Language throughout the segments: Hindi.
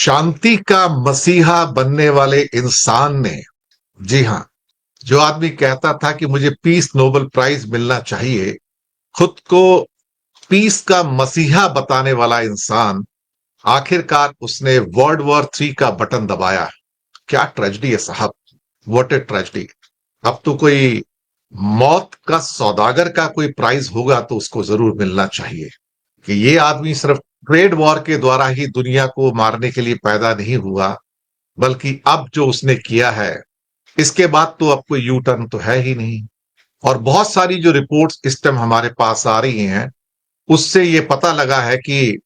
शांति का मसीहा बनने वाले इंसान ने, जी हां, जो आदमी कहता था कि मुझे पीस नोबेल प्राइज मिलना चाहिए, खुद को पीस का मसीहा बताने वाला इंसान, आखिरकार उसने वर्ल्ड वॉर 3 का बटन दबाया। क्या ट्रेजेडी है साहब, व्हाट ए ट्रेजेडी। अब तो कोई मौत का सौदागर का कोई प्राइज होगा तो उसको जरूर मिलना चाहिए कि ये आदमी सिर्फ ट्रेड वॉर के द्वारा ही दुनिया को मारने के लिए पैदा नहीं हुआ, बल्कि अब जो उसने किया है, इसके बाद तो अब कोई यू टर्न तो है ही नहीं। और बहुत सारी जो रिपोर्ट्स इस टाइम हमारे पास आ रही हैं, उससे ये पता लगा है कि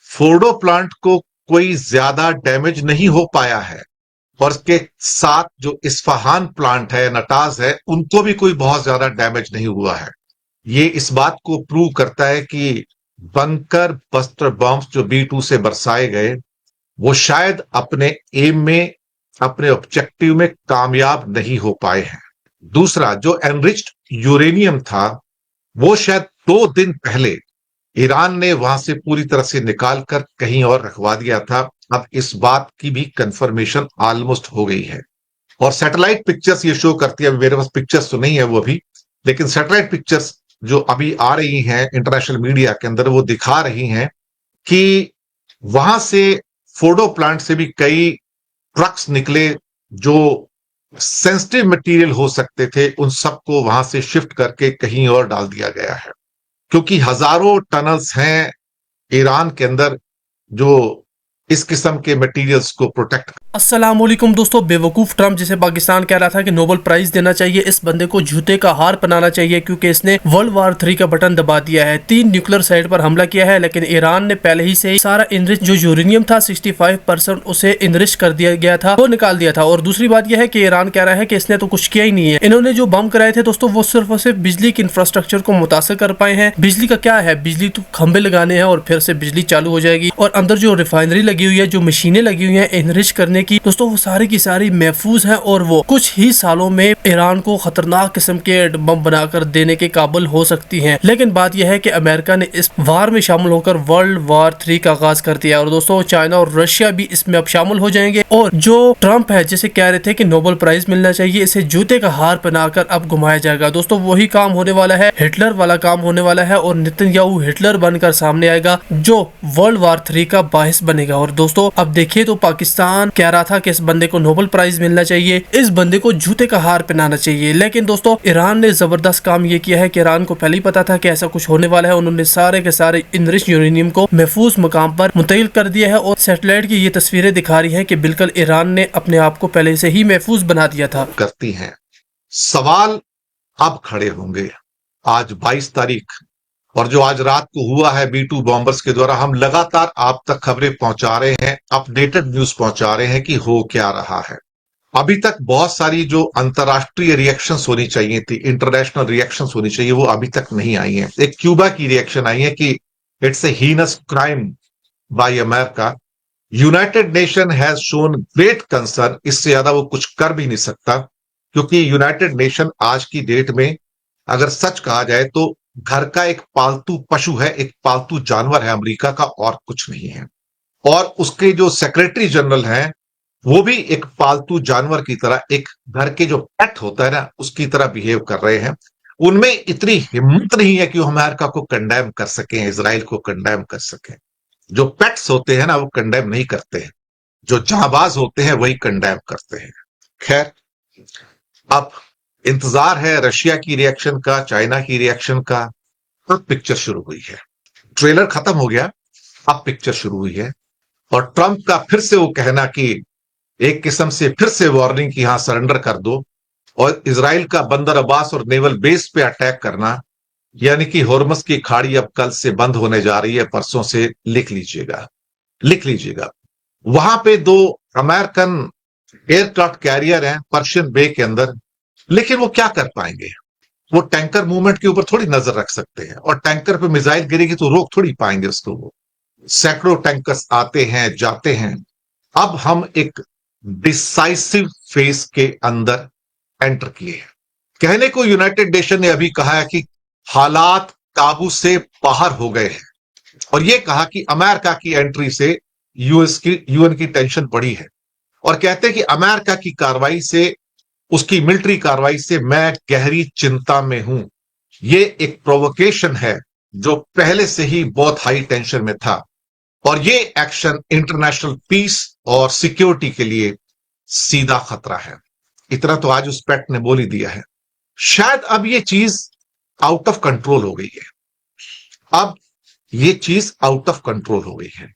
फोर्डो प्लांट को कोई ज्यादा डैमेज नहीं हो पाया है, और उसके साथ जो इस्फहान प्लांट है, नटाज है, उनको भी कोई बहुत ज्यादा डैमेज नहीं हुआ है। ये इस बात को प्रूव करता है कि बंकर बस्टर बॉम्ब्स जो B-2 से बरसाए गए, वो शायद अपने एम में, अपने ऑब्जेक्टिव में कामयाब नहीं हो पाए हैं। दूसरा, जो एनरिच्ड यूरेनियम था, वो शायद 2 दिन पहले ईरान ने वहां से पूरी तरह से निकाल कर कहीं और रखवा दिया था। अब इस बात की भी कंफर्मेशन ऑलमोस्ट हो गई है, और सैटेलाइट पिक्चर्स ये शो करती है। मेरे पास पिक्चर्स तो नहीं है वो अभी, लेकिन सैटेलाइट पिक्चर्स जो अभी आ रही हैं इंटरनेशनल मीडिया के अंदर, वो दिखा रही हैं कि वहां से, फोर्डो प्लांट से भी कई ट्रक्स निकले जो सेंसिटिव मटेरियल हो सकते थे, उन सबको वहां से शिफ्ट करके कहीं और डाल दिया गया है, क्योंकि हजारों टनल्स हैं ईरान के अंदर जो इस किस्म के मटेरियल्स को प्रोटेक्ट। अस्सलाम वालेकुम दोस्तों, बेवकूफ ट्रम्प जिसे पाकिस्तान कह रहा था कि नोबेल प्राइज देना चाहिए, इस बंदे को जूते का हार पहनाना चाहिए क्योंकि इसने वर्ल्ड वॉर 3 का बटन दबा दिया है। 3 न्यूक्लियर साइट पर हमला किया है, लेकिन ईरान ने पहले ही से सारा इनरिच जो यूरेनियम था 65% उसे इनरिच कर दिया गया था, वो निकाल दिया था। और दूसरी बात यह है कि ईरान कह रहा है कि इसने तो कुछ किया ही नहीं है। इन्होंने जो बम कराए थे दोस्तों, वो सिर्फ और सिर्फ बिजली के इंफ्रास्ट्रक्चर को मुतासर कर पाए हैं। बिजली का क्या है, बिजली तो खंबे लगाने हैं और फिर से बिजली चालू हो जाएगी। और अंदर जो रिफाइनरी लगी हुई है, जो मशीनें लगी हुई है इनरिच करने की, दोस्तों वो सारी की सारी महफूज है, और वो कुछ ही सालों में ईरान को खतरनाक किस्म के बम बनाकर देने के काबिल हो सकती हैं। लेकिन बात यह है कि अमेरिका ने इस वार में शामिल होकर वर्ल्ड वॉर 3 का आगाज कर दिया, और दोस्तों चाइना और रशिया भी इसमें अब शामिल हो जाएंगे। और जो ट्रम्प है, जिसे कह रहे थे कि नोबेल प्राइज मिलना चाहिए, इसे जूते का हार पहनाकर अब घुमाया जाएगा। दोस्तों वही काम होने वाला है, हिटलर वाला काम होने वाला है, और नेतन्याहू हिटलर बनकर सामने आएगा जो वर्ल्ड वॉर 3 का बाहिस बनेगा। और दोस्तों अब देखिए, तो पाकिस्तान कह रहा था कि इस बंदे को नोबेल प्राइज मिलना चाहिए, इस बंदे को जूते का हार पहनाना चाहिए। लेकिन दोस्तों ईरान ने जबरदस्त काम ये किया है कि ईरान को पहले ही पता था कि ऐसा कुछ होने वाला है। उन्होंने सारे के सारे इनरिच यूरेनियम को महफूज मकाम पर मुंतकिल कर दिया है, और सैटेलाइट की ये तस्वीरें दिखा रही है कि बिल्कुल ईरान ने अपने आप को पहले से ही महफूज बना दिया था। करती हैं। सवाल अब खड़े होंगे, आज 22 तारीख, और जो आज रात को हुआ है B-2 बॉम्बर्स के द्वारा, हम लगातार आप तक खबरें पहुंचा रहे हैं, अपडेटेड न्यूज पहुंचा रहे हैं कि हो क्या रहा है। अभी तक बहुत सारी जो अंतर्राष्ट्रीय रिएक्शंस होनी चाहिए थी, इंटरनेशनल रिएक्शंस होनी चाहिए, वो अभी तक नहीं आई हैं। एक क्यूबा की रिएक्शन आई है कि it's a heinous crime by America. United nation has shown great concern, इससे ज्यादा वो कुछ कर भी नहीं सकता, क्योंकि यूनाइटेड नेशन आज की डेट में, अगर सच कहा जाए तो, घर का एक पालतू पशु है, एक पालतू जानवर है अमेरिका का, और कुछ नहीं है। और उसके जो सेक्रेटरी जनरल हैं, वो भी एक पालतू जानवर की तरह, एक घर के जो पेट होता है ना, उसकी तरह बिहेव कर रहे हैं। उनमें इतनी हिम्मत नहीं है कि वो अमेरिका को कंडेम कर सकें, इजराइल को कंडेम कर सकें। जो पेट्स होते हैं ना, वो कंडेम नहीं करते हैं, जो जांबाज होते हैं वही कंडेम करते हैं। खैर, अब इंतजार है रशिया की रिएक्शन का, चाइना की रिएक्शन का। अब पिक्चर शुरू हुई है, ट्रेलर खत्म हो गया, अब पिक्चर शुरू हुई है। और ट्रंप का फिर से वो कहना कि एक किस्म से फिर से वार्निंग कि यहां सरेंडर कर दो, और इजराइल का बंदर अब्बास और नेवल बेस पे अटैक करना, यानी कि हॉर्मस की खाड़ी अब कल से बंद होने जा रही है, परसों से। लिख लीजिएगा, लिख लीजिएगा। वहां पे 2 अमेरिकन एयरक्राफ्ट कैरियर हैं पर्शियन बे के अंदर, लेकिन वो क्या कर पाएंगे? वो टैंकर मूवमेंट के ऊपर थोड़ी नजर रख सकते हैं, और टैंकर पे मिसाइल गिरेगी तो रोक थोड़ी पाएंगे उसको। वो सैकड़ों टैंकर्स आते हैं जाते हैं। अब हम एक डिसाइसिव फेज के अंदर एंटर किए हैं। कहने को यूनाइटेड नेशन ने अभी कहा है कि हालात काबू से बाहर हो गए हैं, और यह कहा कि अमेरिका की एंट्री से यूएन की टेंशन बढ़ी है और कहते हैं कि अमेरिका की कार्रवाई से, उसकी मिलिट्री कार्रवाई से मैं गहरी चिंता में हूं। ये एक प्रोवोकेशन है जो पहले से ही बहुत हाई टेंशन में था और ये एक्शन इंटरनेशनल पीस और सिक्योरिटी के लिए सीधा खतरा है। इतना तो आज उस पेट ने बोल ही दिया है। शायद अब ये चीज आउट ऑफ कंट्रोल हो गई है। अब ये चीज आउट ऑफ कंट्रोल हो गई है।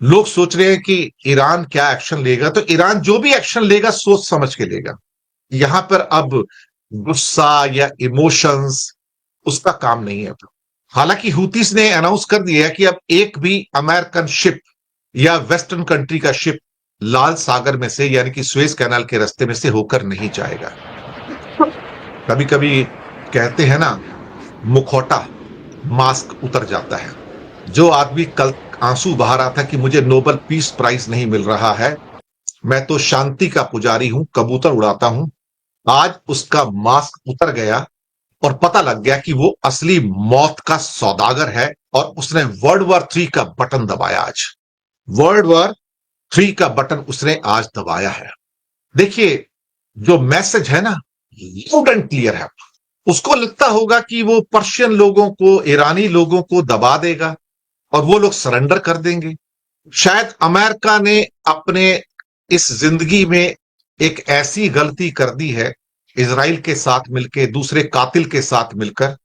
लोग सोच रहे हैं कि ईरान क्या एक्शन लेगा, तो ईरान जो भी एक्शन लेगा सोच समझ के लेगा। यहां पर अब गुस्सा या इमोशंस उसका काम नहीं है। हालांकि हुतीस ने अनाउंस कर दिया है कि अब एक भी अमेरिकन शिप या वेस्टर्न कंट्री का शिप लाल सागर में से, यानी कि सुएज कैनाल के रास्ते में से होकर नहीं जाएगा। कभी कभी कहते हैं ना, मुखौटा मास्क उतर जाता है। जो आदमी कल आंसू बहा रहा था कि मुझे नोबेल पीस प्राइज नहीं मिल रहा है, मैं तो शांति का पुजारी हूं, कबूतर उड़ाता हूं, आज उसका मास्क उतर गया और पता लग गया कि वो असली मौत का सौदागर है और उसने वर्ल्ड वॉर 3 का बटन दबाया। आज वर्ल्ड वॉर 3 का बटन उसने आज दबाया है। देखिए, जो मैसेज है ना, लाउड एंड क्लियर है। उसको लगता होगा कि वो पर्शियन लोगों को, ईरानी लोगों को दबा देगा और वो लोग सरेंडर कर देंगे। शायद अमेरिका ने अपने इस जिंदगी में एक ऐसी गलती कर दी है, इजराइल के साथ मिलकर, दूसरे कातिल के साथ मिलकर,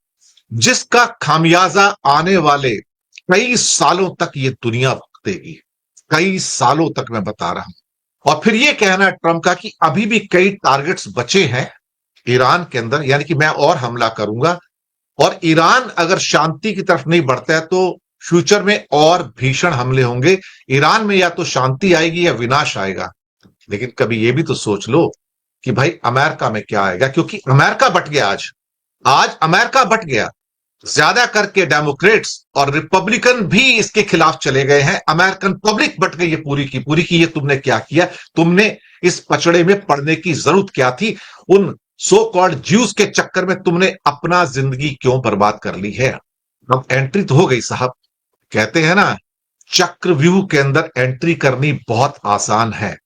जिसका खामियाजा आने वाले कई सालों तक ये दुनिया भुगतेगी। कई सालों तक मैं बता रहा हूं। और फिर ये कहना ट्रंप का कि अभी भी कई टारगेट्स बचे हैं ईरान के अंदर, यानी कि मैं और हमला करूंगा, और ईरान अगर शांति की तरफ नहीं बढ़ता है तो फ्यूचर में और भीषण हमले होंगे। ईरान में या तो शांति आएगी या विनाश आएगा। लेकिन कभी ये भी तो सोच लो कि भाई अमेरिका में क्या आएगा, क्योंकि अमेरिका बट गया। आज अमेरिका बट गया। ज्यादा करके डेमोक्रेट्स और रिपब्लिकन भी इसके खिलाफ चले गए हैं। अमेरिकन पब्लिक बट गई है पूरी की पूरी की ये तुमने क्या किया, तुमने इस पचड़े में पड़ने की जरूरत क्या थी, उन सो कॉल्ड ज्यूज के चक्कर में तुमने अपना जिंदगी क्यों बर्बाद कर ली है। अब एंट्री तो हो गई साहब। कहते हैं ना, चक्रव्यूह के अंदर एंट्री करनी बहुत आसान है,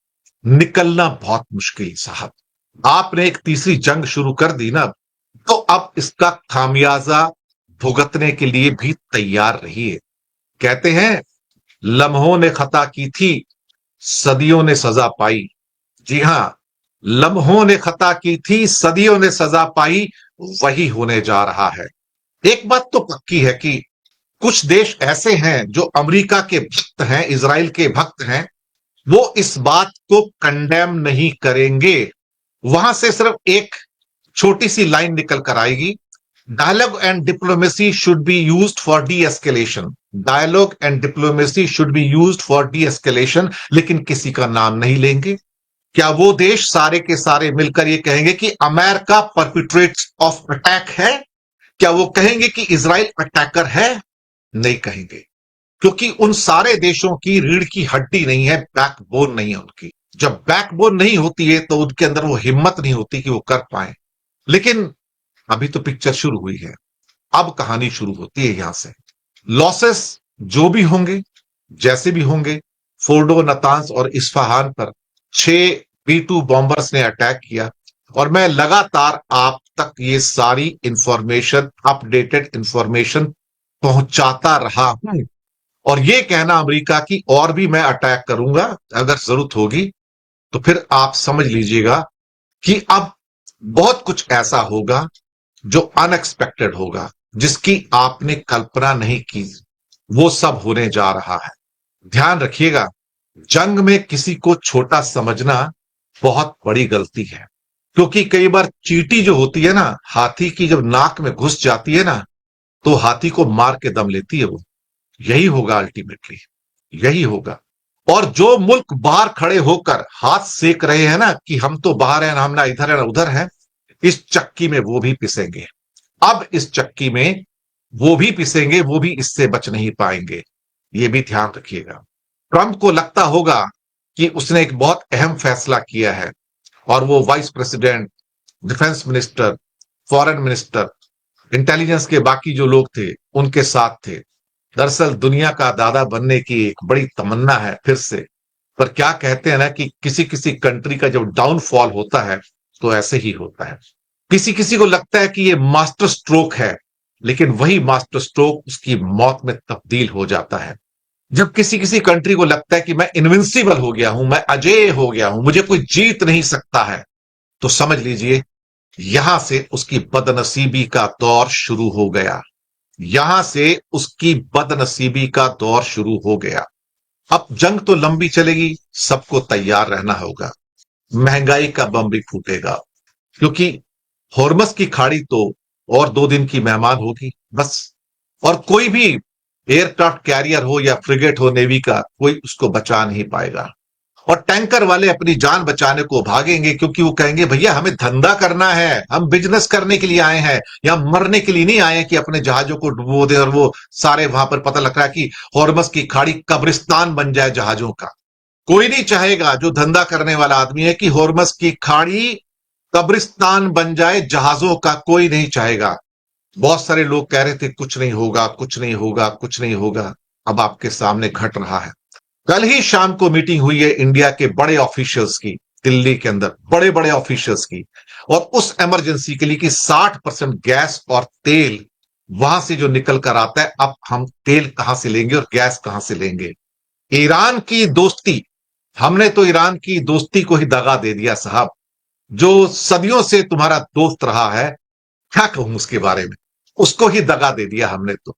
निकलना बहुत मुश्किल। साहब, आपने एक तीसरी जंग शुरू कर दी ना, तो अब इसका खामियाजा भुगतने के लिए भी तैयार रहिए। कहते हैं, लम्हों ने खता की थी, सदियों ने सजा पाई। जी हां, लम्हों ने खता की थी, सदियों ने सजा पाई, वही होने जा रहा है। एक बात तो पक्की है कि कुछ देश ऐसे हैं जो अमेरिका के भक्त हैं, इजराइल के भक्त हैं, वो इस बात को कंडेम नहीं करेंगे। वहां से सिर्फ एक छोटी सी लाइन निकल कर आएगी, dialogue and diplomacy should be used for de escalation. Dialogue and diplomacy should be used for de escalation, लेकिन किसी का नाम नहीं लेंगे। क्या वो देश सारे के सारे मिलकर ये कहेंगे कि अमेरिका परपिट्रेट्स ऑफ अटैक है? क्या वो कहेंगे कि इजराइल अटैकर है? नहीं कहेंगे, क्योंकि उन सारे देशों की रीढ़ की हड्डी नहीं है, बैकबोन नहीं है उनकी। जब बैकबोन नहीं होती है तो उनके अंदर वो हिम्मत नहीं होती कि वो कर पाए। लेकिन अभी तो पिक्चर शुरू हुई है, अब कहानी शुरू होती है यहां से। लॉसेस जो भी होंगे, जैसे भी होंगे, फोर्डो, नतांज और इस्फहान पर 6 B-2 बॉम्बर्स ने अटैक किया और मैं लगातार आप तक ये सारी इंफॉर्मेशन, अपडेटेड इंफॉर्मेशन पहुंचाता रहा हूं। और ये कहना अमेरिका की और भी मैं अटैक करूंगा अगर जरूरत होगी, तो फिर आप समझ लीजिएगा कि अब बहुत कुछ ऐसा होगा जो अनएक्सपेक्टेड होगा, जिसकी आपने कल्पना नहीं की। वो सब होने जा रहा है। ध्यान रखिएगा, जंग में किसी को छोटा समझना बहुत बड़ी गलती है, क्योंकि कई बार चींटी जो होती है ना, हाथी की जब नाक में घुस जाती है ना, तो हाथी को मार के दम लेती है वो। यही होगा अल्टीमेटली, यही होगा। और जो मुल्क बाहर खड़े होकर हाथ सेक रहे हैं ना कि हम तो बाहर हैं, हम ना इधर है ना उधर है, इस चक्की में वो भी पिसेंगे। अब इस चक्की में वो भी पिसेंगे, वो भी इससे बच नहीं पाएंगे। ये भी ध्यान रखिएगा। ट्रंप को लगता होगा कि उसने एक बहुत अहम फैसला किया है और वो vice president, defence minister, foreign minister, intelligence के बाकी जो लोग थे उनके साथ थे। दरअसल दुनिया का दादा बनने की एक बड़ी तमन्ना है फिर से। पर क्या कहते हैं ना कि किसी किसी कंट्री का जब डाउनफॉल होता है तो ऐसे ही होता है। किसी किसी को लगता है कि ये मास्टर स्ट्रोक है, लेकिन वही मास्टर स्ट्रोक उसकी मौत में तब्दील हो जाता है। जब किसी किसी कंट्री को लगता है कि मैं इनविंसिबल हो गया हूं, मैं अजेय हो गया हूं, मुझे कोई जीत नहीं सकता है, तो समझ लीजिए यहां से उसकी बदनसीबी का दौर शुरू हो गया। यहां से उसकी बदनसीबी का दौर शुरू हो गया। अब जंग तो लंबी चलेगी, सबको तैयार रहना होगा। महंगाई का बम भी फूटेगा, क्योंकि हॉर्मस की खाड़ी तो और 2 दिन की मेहमान होगी बस। और कोई भी एयरक्राफ्ट कैरियर हो या फ्रिगेट हो नेवी का, कोई उसको बचा नहीं पाएगा। और टैंकर वाले अपनी जान बचाने को भागेंगे, क्योंकि वो कहेंगे भैया हमें धंधा करना है, हम बिजनेस करने के लिए आए हैं, या मरने के लिए नहीं आए हैं कि अपने जहाजों को डुबो दें और वो सारे वहां पर पता लग रहा है कि हॉर्मस की खाड़ी कब्रिस्तान बन जाए जहाजों का। कोई नहीं चाहेगा, जो धंधा करने वाला आदमी है, कि हॉर्मस की खाड़ी कब्रिस्तान बन जाए जहाजों का, कोई नहीं चाहेगा। बहुत सारे लोग कह रहे थे कुछ नहीं होगा, कुछ नहीं होगा, कुछ नहीं होगा। अब आपके सामने घट रहा है। कल ही शाम को मीटिंग हुई है इंडिया के बड़े ऑफिशियल्स की, दिल्ली के अंदर बड़े बड़े ऑफिशियल्स की, और उस इमरजेंसी के लिए कि 60% गैस और तेल वहां से जो निकल कर आता है, अब हम तेल कहां से लेंगे और गैस कहां से लेंगे। ईरान की दोस्ती, हमने तो ईरान की दोस्ती को ही दगा दे दिया साहब। जो सदियों से तुम्हारा दोस्त रहा है, क्या कहूं उसके बारे में, उसको ही दगा दे दिया हमने तो।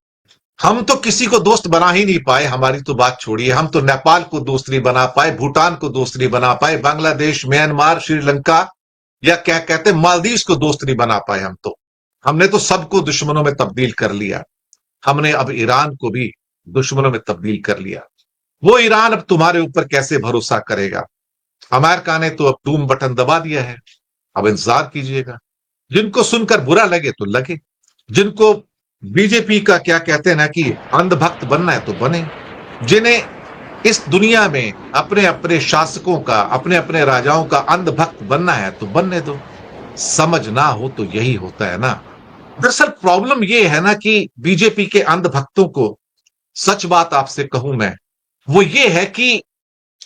हम तो किसी को दोस्त बना ही नहीं पाए, हमारी तो बात छोड़िए। हम तो नेपाल को दोस्त नहीं बना पाए, भूटान को दोस्त नहीं बना पाए, बांग्लादेश, म्यांमार, श्रीलंका, या क्या कहते हैं मालदीव को दोस्त नहीं बना पाए। हम तो, हमने तो सबको दुश्मनों में तब्दील कर लिया। हमने अब ईरान को भी दुश्मनों में तब्दील कर लिया। वो ईरान अब तुम्हारे ऊपर कैसे भरोसा करेगा। अमेरिका ने तो अब डूम बटन दबा दिया है, अब इंतजार कीजिएगा। जिनको सुनकर बुरा लगे तो लगे, जिनको बीजेपी का क्या कहते हैं ना कि अंधभक्त बनना है तो बने, जिन्हें इस दुनिया में अपने अपने शासकों का, अपने अपने राजाओं का अंधभक्त बनना है तो बनने दो। समझ ना हो तो यही होता है ना। दरअसल प्रॉब्लम यह है ना कि बीजेपी के अंधभक्तों को, सच बात आपसे कहूं मैं, वो ये है कि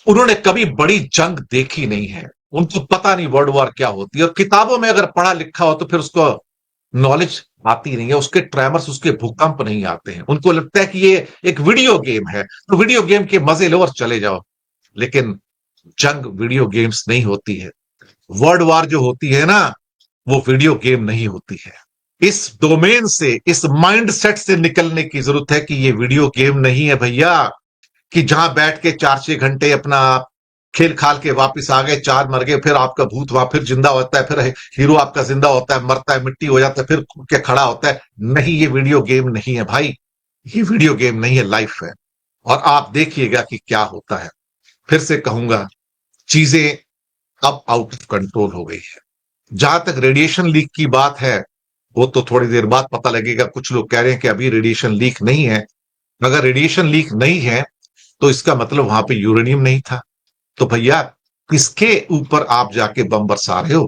उन्होंने कभी बड़ी जंग देखी नहीं है। उनको पता नहीं वर्ल्ड वॉर क्या होती है, और किताबों में अगर पढ़ा लिखा हो तो फिर उसको नॉलेज आती नहीं है, उसके ट्रैमर्स, उसके भूकंप नहीं आते हैं। उनको लगता है कि ये एक वीडियो गेम है, तो वीडियो गेम के मजे लो और चले जाओ। लेकिन जंग वीडियो गेम्स नहीं होती है। वर्ल्ड वॉर जो होती है ना, वो वीडियो गेम नहीं होती है। इस डोमेन से, इस माइंडसेट से निकलने की जरूरत है कि ये वीडियो गेम नहीं है भैया, कि जहां बैठ के 4-6 घंटे अपना खेल खाल के वापस आ गए, 4 मर गए, फिर आपका भूत वहां फिर जिंदा होता है, फिर हीरो आपका जिंदा होता है, मरता है, मिट्टी हो जाता है, फिर के खड़ा होता है। नहीं, ये वीडियो गेम नहीं है भाई, ये वीडियो गेम नहीं है, लाइफ है। और आप देखिएगा कि क्या होता है। फिर से कहूंगा, चीजें अब आउट ऑफ कंट्रोल हो गई है। जहां तक रेडिएशन लीक की बात है, वो तो थोड़ी देर बाद पता लगेगा। कुछ लोग कह रहे हैं कि अभी रेडिएशन लीक नहीं है। अगर रेडिएशन लीक नहीं है तो इसका मतलब वहां पे यूरेनियम नहीं था। तो भैया, किसके ऊपर आप जाके बम बरसा रहे हो,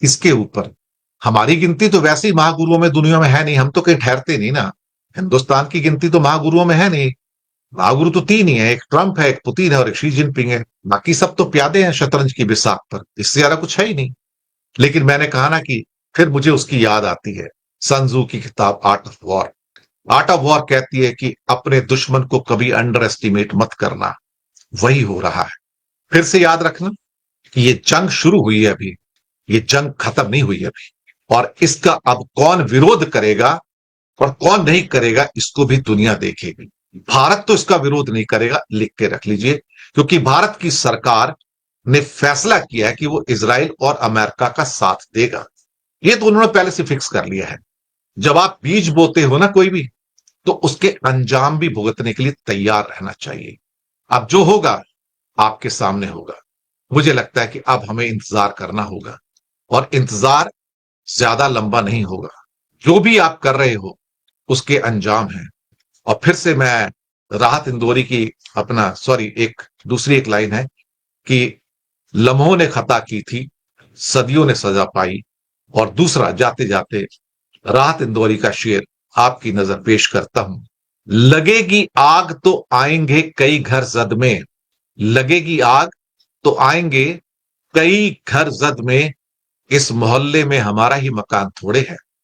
किसके ऊपर। हमारी गिनती तो वैसे ही महागुरुओं में दुनिया में है नहीं, हम तो कहीं ठहरते नहीं ना। हिंदुस्तान की गिनती तो महागुरुओं में है नहीं। महागुरु तो 3 ही है, एक ट्रंप है, एक पुतिन है और एक शी जिनपिंग है। बाकी सब तो प्यादे हैं शतरंज की बिसात पर, इससे ज्यादा कुछ है ही नहीं। लेकिन मैंने कहा ना कि फिर मुझे उसकी याद आती है, सन त्जू की किताब art of war. Art of war कहती है कि अपने दुश्मन को कभी अंडर एस्टिमेट मत करना। वही हो रहा है। फिर से याद रखना कि ये जंग शुरू हुई है अभी, ये जंग खत्म नहीं हुई है अभी। और इसका अब कौन विरोध करेगा और कौन नहीं करेगा, इसको भी दुनिया देखेगी। भारत तो इसका विरोध नहीं करेगा, लिख के रख लीजिए, क्योंकि भारत की सरकार ने फैसला किया है कि वो इजराइल और अमेरिका का साथ देगा। ये तो उन्होंने पहले से फिक्स कर लिया है। जब आप बीज बोते हो ना कोई भी, तो उसके अंजाम भी भुगतने के लिए तैयार रहना चाहिए। अब जो होगा आपके सामने होगा। मुझे लगता है कि अब हमें इंतजार करना होगा, और इंतजार ज्यादा लंबा नहीं होगा। जो भी आप कर रहे हो उसके अंजाम है। और फिर से मैं राहत इंदौरी की अपना एक दूसरी एक लाइन है कि लम्हों ने खता की थी, सदियों ने सजा पाई। और दूसरा, जाते जाते राहत इंदौरी का शेर आपकी नजर पेश करता हूं। लगेगी आग तो आएंगे कई घर जद में, लगेगी आग तो आएंगे कई घर जद में, इस मोहल्ले में हमारा ही मकान थोड़े है।